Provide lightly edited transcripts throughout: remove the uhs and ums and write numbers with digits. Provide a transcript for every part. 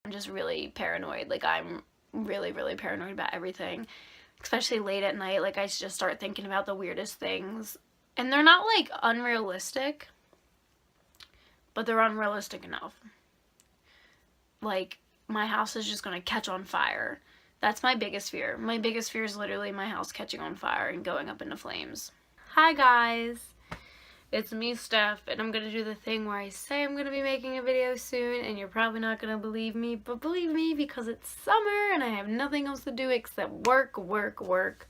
I'm just really paranoid. Like, I'm really, really paranoid about everything, especially late at night. Like, I just start thinking about the weirdest things, and they're not like unrealistic, but they're unrealistic enough. Like, my house is just gonna catch on fire. That's my biggest fear. My biggest fear is literally my house catching on fire and going up into flames. Hi guys, it's me, Steph, and I'm gonna do the thing where I say I'm gonna be making a video soon, and you're probably not gonna believe me, but believe me, because it's summer and I have nothing else to do except work, work, work,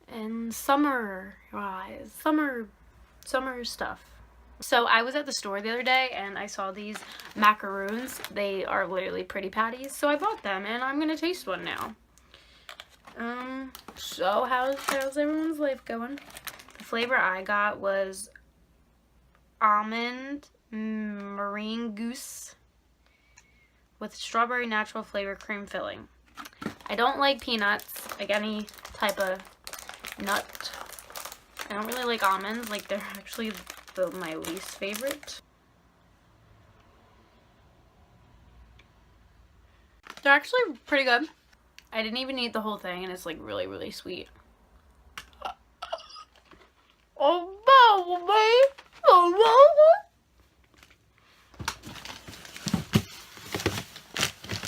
and summer, guys, summer stuff. So I was at the store the other day and I saw these macaroons. They are literally pretty patties, so I bought them and I'm gonna taste one now. So how's everyone's life going? The flavor I got was almond marine goose with strawberry natural flavor cream filling. I don't like peanuts, like any type of nut. I don't really like almonds, like they're actually my least favorite. They're actually pretty good. I didn't even eat the whole thing and it's like really, really sweet.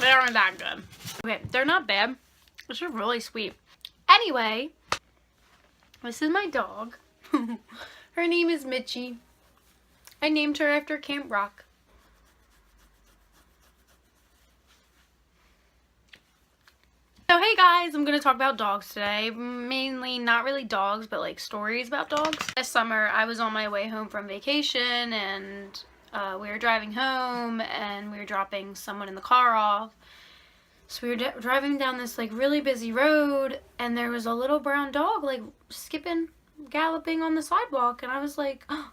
They aren't that good. Okay, they're not bad. They're just really sweet. Anyway, this is my dog. Her name is Mitchie. I named her after Camp Rock. So hey guys, I'm going to talk about dogs today. Mainly not really dogs, but like stories about dogs. This summer I was on my way home from vacation and we were driving home and we were dropping someone in the car off. So we were driving down this like really busy road and there was a little brown dog like galloping on the sidewalk, and I was like, oh.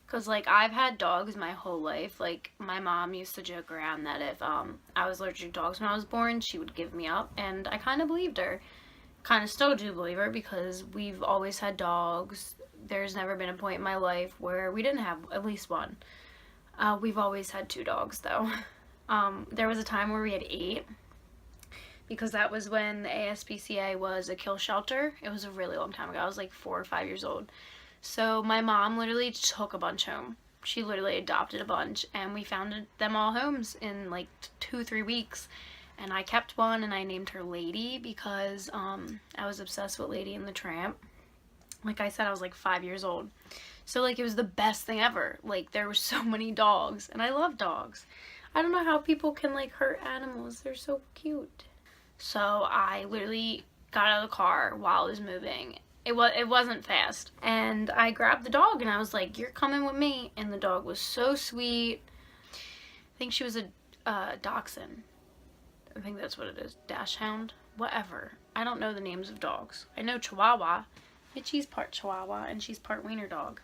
Because like I've had dogs my whole life. Like my mom used to joke around that if I was allergic to dogs when I was born, she would give me up, and I kind of believed her. Kind of still do believe her because we've always had dogs. There's never been a point in my life where we didn't have at least one. We've always had 2 dogs though. There was a time where we had 8. Because that was when the ASPCA was a kill shelter. It was a really long time ago. I was like 4 or 5 years old. So my mom literally took a bunch home. She literally adopted a bunch, and we found them all homes in like 2-3 weeks. And I kept one and I named her Lady because I was obsessed with Lady and the Tramp. Like I said, I was like 5 years old. So like it was the best thing ever. Like there were so many dogs and I love dogs. I don't know how people can like hurt animals. They're so cute. So I literally got out of the car while I was moving. It wasn't fast. And I grabbed the dog and I was like, you're coming with me. And the dog was so sweet. I think she was a dachshund. I think that's what it is. Dachshund? Whatever. I don't know the names of dogs. I know Chihuahua. Mitchie's part Chihuahua and she's part wiener dog.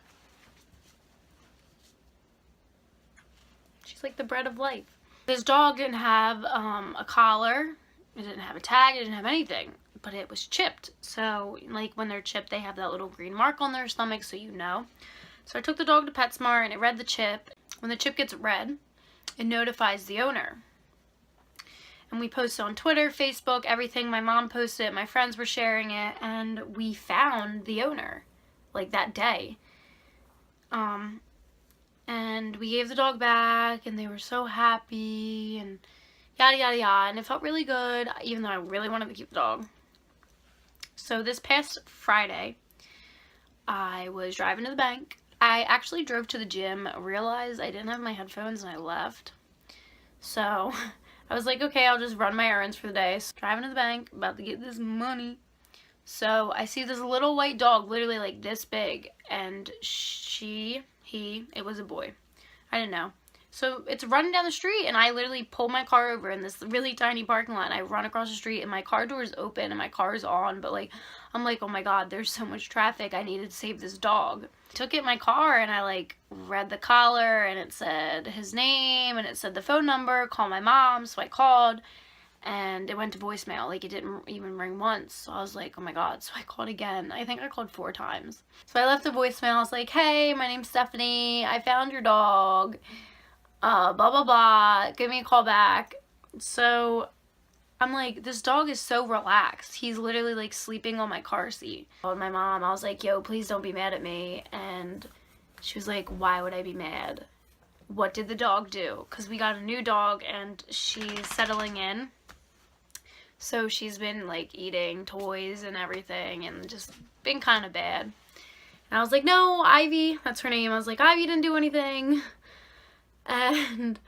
She's like the bread of life. This dog didn't have a collar. It didn't have a tag, it didn't have anything, but it was chipped. So, like, when they're chipped, they have that little green mark on their stomach, so you know. So I took the dog to PetSmart, and it read the chip. When the chip gets read, it notifies the owner. And we posted on Twitter, Facebook, everything. My mom posted it, my friends were sharing it, and we found the owner, like, that day. And we gave the dog back, and they were so happy, and yada yada yada, and it felt really good, even though I really wanted to keep the dog. So this past Friday, I was driving to the bank. I actually drove to the gym, realized I didn't have my headphones, and I left. So I was like, okay, I'll just run my errands for the day. So driving to the bank, about to get this money. So I see this little white dog, literally like this big, and it was a boy. I didn't know. So it's running down the street, and I literally pull my car over in this really tiny parking lot, and I run across the street, and my car door is open, and my car is on, but like, I'm like, oh my god, there's so much traffic, I needed to save this dog. Took it in my car, and I like read the collar, and it said his name, and it said the phone number, call my mom, so I called, and it went to voicemail. Like, it didn't even ring once. So I was like, oh my god. So I called again. I think I called 4 times. So I left a voicemail. I was like, hey, my name's Stephanie. I found your dog. blah blah blah, give me a call back. So I'm like, this dog is so relaxed. He's literally like sleeping on my car seat. I told my mom, I was like, yo, please don't be mad at me. And she was like, why would I be mad? What did the dog do? Because we got a new dog and she's settling in. So she's been like eating toys and everything and just been kind of bad. And I was like, no, Ivy, that's her name. I was like, Ivy didn't do anything. And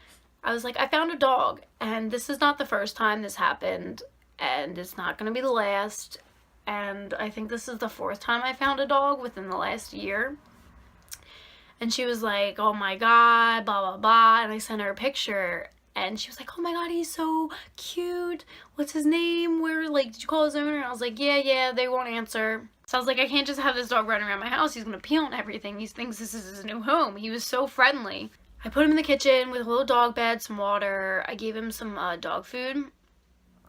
I was like, I found a dog, and this is not the first time this happened, and it's not going to be the last, and I think this is the 4th time I found a dog within the last year. And she was like, oh my god, blah blah blah, and I sent her a picture, and she was like, oh my god, he's so cute, what's his name, where, like, did you call his owner? And I was like, yeah, they won't answer. So I was like, I can't just have this dog running around my house, he's gonna pee on everything, he thinks this is his new home. He was so friendly. I put him in the kitchen with a little dog bed, some water. I gave him some dog food.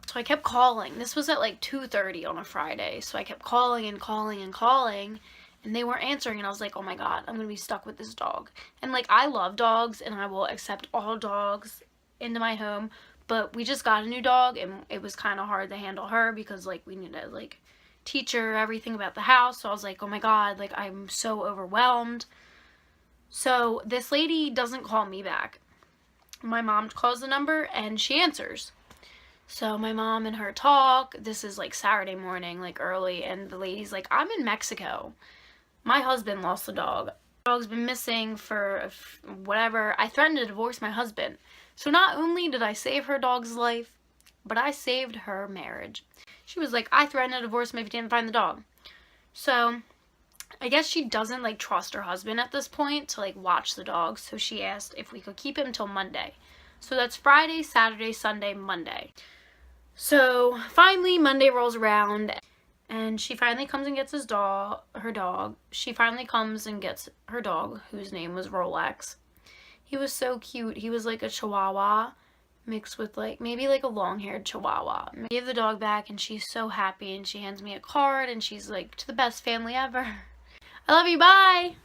So I kept calling. This was at like 2:30 on a Friday. So I kept calling and calling and calling, and they weren't answering. And I was like, oh my god, I'm going to be stuck with this dog. And like, I love dogs, and I will accept all dogs into my home. But we just got a new dog, and it was kind of hard to handle her because like we need to like teach her everything about the house. So I was like, oh my god, like I'm so overwhelmed. So this lady doesn't call me back. My mom calls the number and she answers. So my mom and her talk. This is like Saturday morning, like early, and the lady's like, I'm in Mexico. My husband lost the dog. The dog's been missing for whatever. I threatened to divorce my husband. So not only did I save her dog's life, but I saved her marriage. She was like, I threatened to divorce him if you didn't find the dog. So I guess she doesn't like trust her husband at this point to like watch the dog, so she asked if we could keep him till Monday. So that's Friday, Saturday, Sunday, Monday. So finally Monday rolls around and she finally comes and gets her dog. She finally comes and gets her dog, whose name was Rolex. He was so cute. He was like a Chihuahua mixed with like maybe like a long-haired Chihuahua. I gave the dog back and she's so happy, and she hands me a card and she's like, to the best family ever. I love you, bye!